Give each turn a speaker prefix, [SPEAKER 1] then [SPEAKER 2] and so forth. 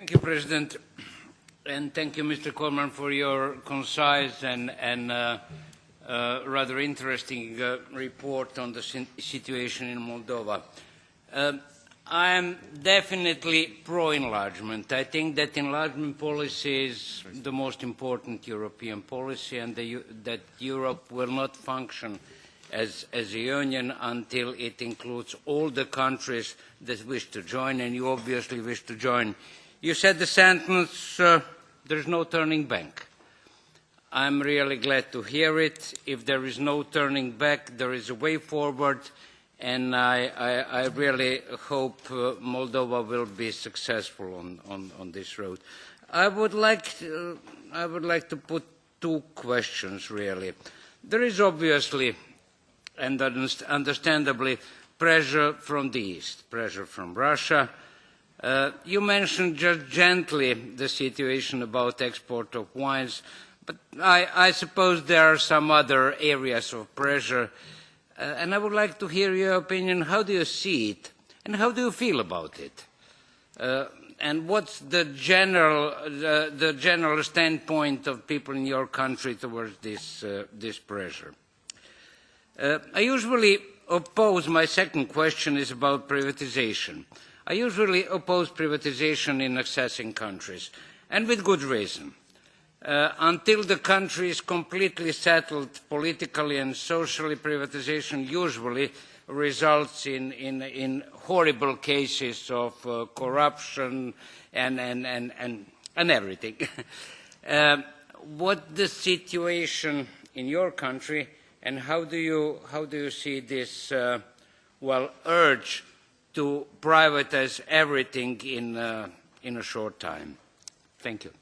[SPEAKER 1] Thank you, President, and thank you, Mr. Coleman, for your concise and rather interesting report on the situation in Moldova. I am definitely pro-enlargement. I think that enlargement policy is the most important European policy, and that Europe will not function as a union until it includes all the countries that wish to join, and you obviously wish to join. You said the sentence, there's no turning back. I'm really glad to hear it. If there is no turning back, there is a way forward, and I really hope Moldova will be successful on this road. I would like to put two questions, really. There is obviously and understandably pressure from the East, pressure from Russia. You mentioned just gently the situation about export of wines, but I suppose there are some other areas of pressure, and I would like to hear your opinion. How do you see it, and how do you feel about it? And what's the general standpoint of people in your country towards this pressure? I usually oppose, my second question is about privatization. I usually oppose privatization in accessing countries, and with good reason. Until the country is completely settled politically and socially, privatization usually results in horrible cases of corruption and everything. What's the situation in your country, and how do you see this urge to privatize everything in a short time? Thank you.